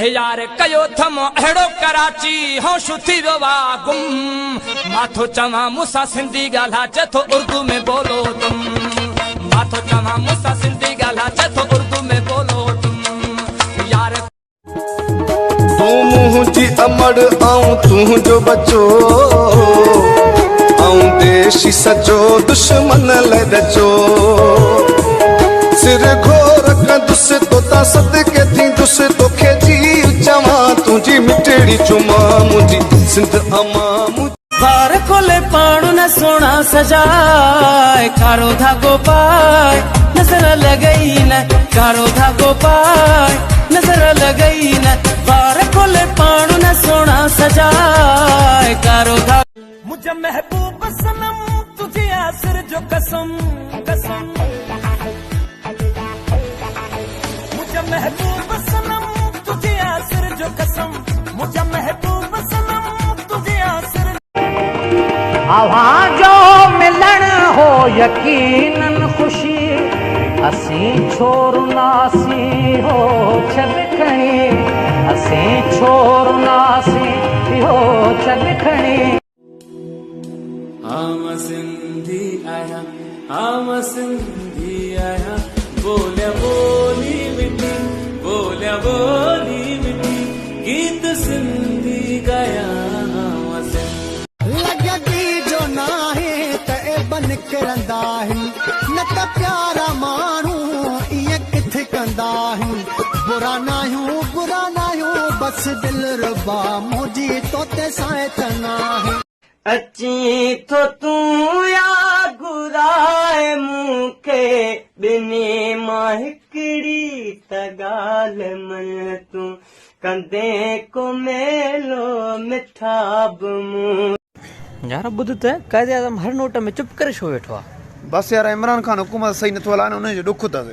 यार कयो थमो अहिड़ो कराची होश थी वियो आहे गुम माथो चवां मूंसां सिंधी ॻाल्हाए चथो उर्दू में बोलो तुम माथो चवां मूंसां सिंधी ॻाल्हाए चथो उर्दू में बोलो तुम यार तू मुंहिंजी अमड़ आऊं तुंहिंजो बचो आऊं देश सचो दुश्मन लाइ रचो सिर घोर कंदुस तोता सदके थींदुसि तोखे जी चवां तुंहिंजी मिठड़ी चुमा मुंहिंजी सिंध अमां बार खोले पाण न सोना सजाए कारो धागो पाए नजर लगई न कारो धागो पाए नजर लगई न बार खोले पाण न सोना सजाए कारो धागो मुझे महबूब सनम तुझे आसर जो कसम कसम मुझे महबूब सनम तुझे आसर जो कसम मुझे महबूब सनम तुझे आसर जो मिलन हो यकीनन खुशी असी छोड़नासी हो छड़खणी असी छोड़नासी हो छड़खणी आम सिंधी आया बोलिया बोली मिठी गीत सिंधी गाया लगदी जो नाहे ते बन करंदा है न त प्यारा मानू ये किथे कंदा है बुरा नाहियूं बस दिल रबा मुझी तोते साथ ना है अची तो तू या गुराए मुखे बिनी मां हिकड़ी त गाल मन तू कंदे को मेलो मिठाब मुंह यार बुध त कायदे आज़म हर नोट में चुप करे छो वेठो आहे बस यार इमरान खान हुकूमत सही नथो हलाए उन जो दुख था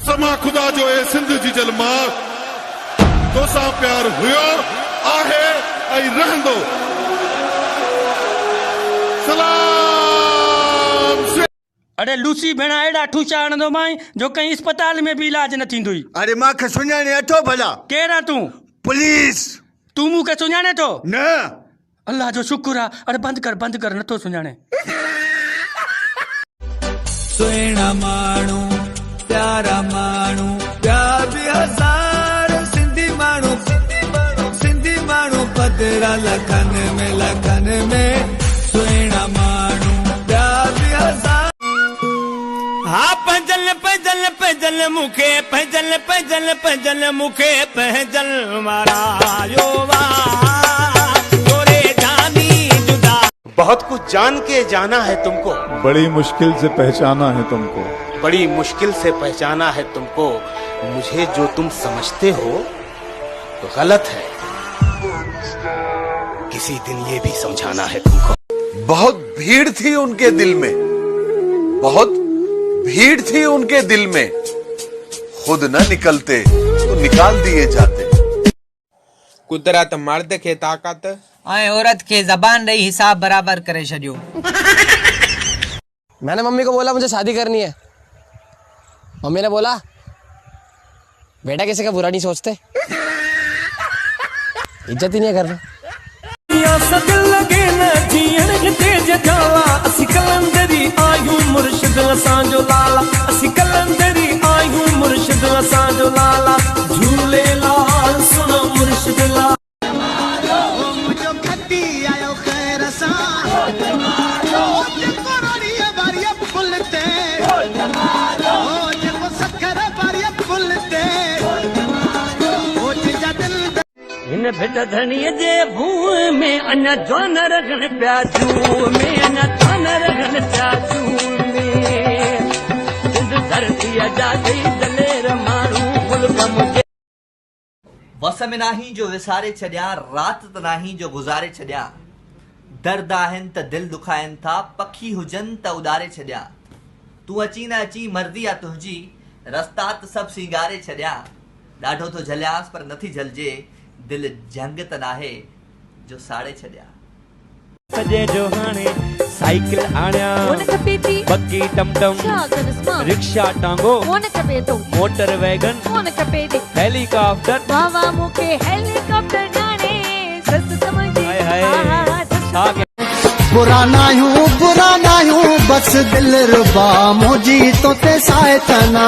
समा खुदा जो ए सिंध जी जलमा तोसां प्यार हुयो आहे ऐं रहंदो सलाम अरे लूसी भेण एड़ा ठूचा हणंदो माई जो कहीं अस्पताल में भी इलाज न थींदुई अरे मां खे सुञाणे अठो भला केरा तू पुलिस तू मूंखे सुञाणे थो न अल्लाह जो शुक्र आहे अरे बंद कर नथो सुञाणे सुहिणा माण्हू प्यारा माण्हू प्यार बि हज़ार सिंधी माण्हू पधरा लखन में सुहिणा माण्हू प्यार बि हज़ार हा पंजल मूंखे पंजल मूंखे पंजल मारायो बहुत कुछ जान के जाना है तुमको बड़ी मुश्किल से पहचाना है तुमको बड़ी मुश्किल से पहचाना है तुमको मुझे जो तुम समझते हो तो गलत है किसी दिन ये भी समझाना है तुमको बहुत भीड़ थी उनके दिल में बहुत भीड़ थी उनके दिल में खुद न निकलते तो निकाल दिए जाते कुदरत मर्द के ताकत आए औरत के जबान रही हिसाब बराबर करे छड़ियो मैंने मम्मी को बोला मुझे शादी करनी है मम्मी ने बोला बेटा किसी का बुरा नहीं सोचते इज्जत ही नहीं करना लगे न जीअण तेज जाला असी कलंदरी आयूं मुर्शिद असांजो लाला असी कलंदरी आयूं मुर्शिद असांजो लाला झूलेलाल सुनो मुर्शिद लाला इन भेट धणीअ जे भूअ में अञा जवान रखण पिया जूअ में अञा जवान रखण पिया जूअ में सिंध धरतीअ जा दई दलेर माण्हू मुल्क मुंहिंजे वस में नाही जो विसारे छॾियां रात त नाही जो गुज़ारे छॾियां दर्द आहिनि त दिल दुखाइनि था पखी हुजनि त उॾारे छॾियां तूं अची न अची मर्ज़ी आहे तुंहिंजी रस्ता त सभु सिंगारे छॾियां ॾाढो थो झलियांसि पर नथी झलिजे दिल जंग त नाहे जो साड़े छॾियां सजे जो हाणे साइकिल आण्या बग्गी टमटम रिक्शा टांगो मोटर वैगन हेलीकॉप्टर बुरा ना यूं बस दिल रुबा मुझी तोते सायथना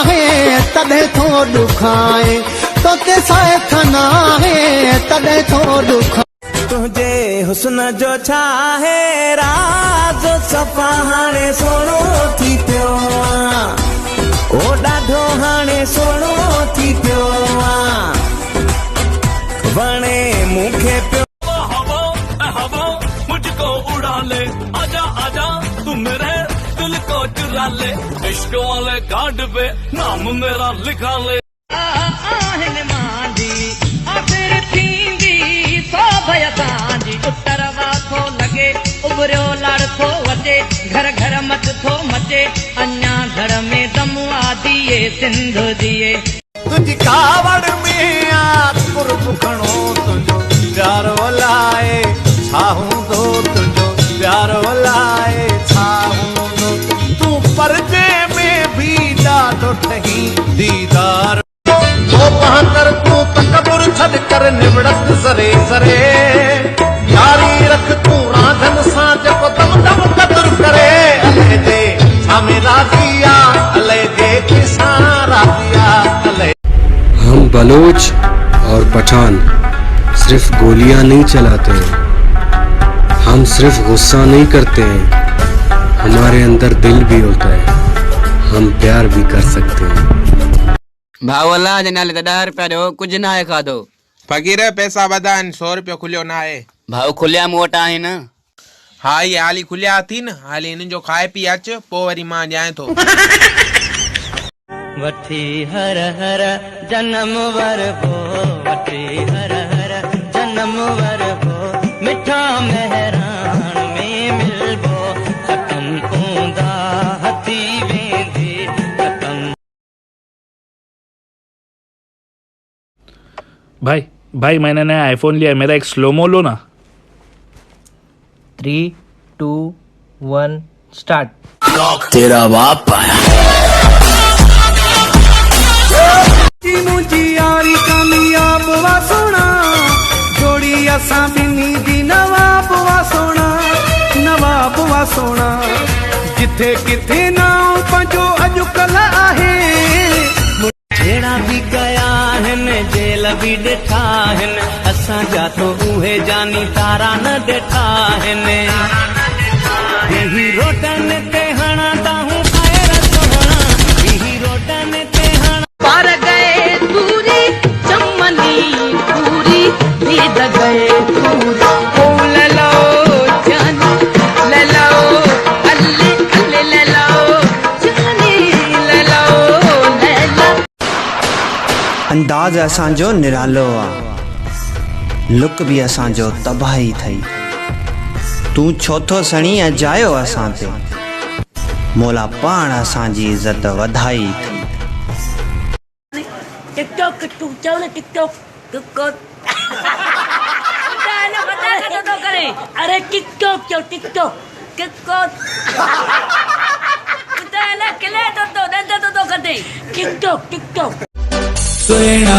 है तॾहिं थो दुखाए तोते सायथना है तॾहिं थो दुखाए तुझे हुस्न जो छा है राज सफ़ा हाणे सोणो थी पियो ओ ॾाढो हाणे सोणो थी पियो वणे मूंखे पियो मुझको उड़ा ले आजा आजा तू मेरे दिल को चुरा ले इश्क वाले कार्ड पे नाम मेरा लिखा ले उत्तरवा थो लगे उभरियो लड़ थो वजे घर घर मच थो मचे अञा घर में दम आदिए सिंध दिए तुझी कावड़ में आतपुर बुखणो तुझो प्यार वलाए छाहूं दो तुझो प्यार वलाए छाहूं दो तू पर्दे में भी ॾाढो ठही दीदार तो बहादुर तू तकबुर छड़ कर निवड़त सरे सरे यारी रख तू राधन सां जेको दम दम कदर करे अले दे सामे राजिया अले दे किसान राजिया अले हम बलोच और पठान सिर्फ गोलियां नहीं चलाते हैं, हम सिर्फ गुस्सा नहीं करते हैं, हमारे अंदर दिल भी होता है, हम प्यार भी कर सकते हैं। भावला जनाले 10 रुपया दो कुछ ना है खा दो फकीर पैसा बदान 100 रुपया खुलियो ना है भाव खुलिया मोटा है ना हाँ ये हाली खुलिया थी न हाली इन जो खाए पी अच पो वरी मां जाए तो वठी हर हर जन्म वर भो वठी हर हर जन्म वर भो मिठा मेहरान में मिलबो खत्म पूंदा हथी वेंदी खत्म भाई मैंने नया आईफोन लिया है, मेरा एक स्लोमो लो ना। 3, 2, 1 स्टार्ट। तेरा बाप आया मुझी यारी कामयाब वा सोना जोड़ी असां बिनी दी नवाब वा सोना जिथे किथे नाम पंजो अॼुकल आहे जहिड़ा बि कया आहिनि जेल बि ॾिठा आहिनि असां जा तो उहे जानी तारा न ॾिठा आहिनि यही रोडनि ते हणा ताहूं ख़ैर सोहणा यही रोडनि ते हणा पार गए दूरी चमनी पूरी भीद गए दूरी ओ ले लो जानी ले लो अल्ले अल्ले ले लो जानी ले लो अंदाज असांजो निरालो आ लुक भी असांजो तबाही थई तू छोथो सणी अजायो असां ते मोला पाण असांजी इज्जत वधाई थी टिकटॉक तू चल टिकटॉक टिकटॉक बता तो करे अरे टिकटॉक चल टिकटॉक टिकटॉक उताला केले तो करते टिकटॉक सुना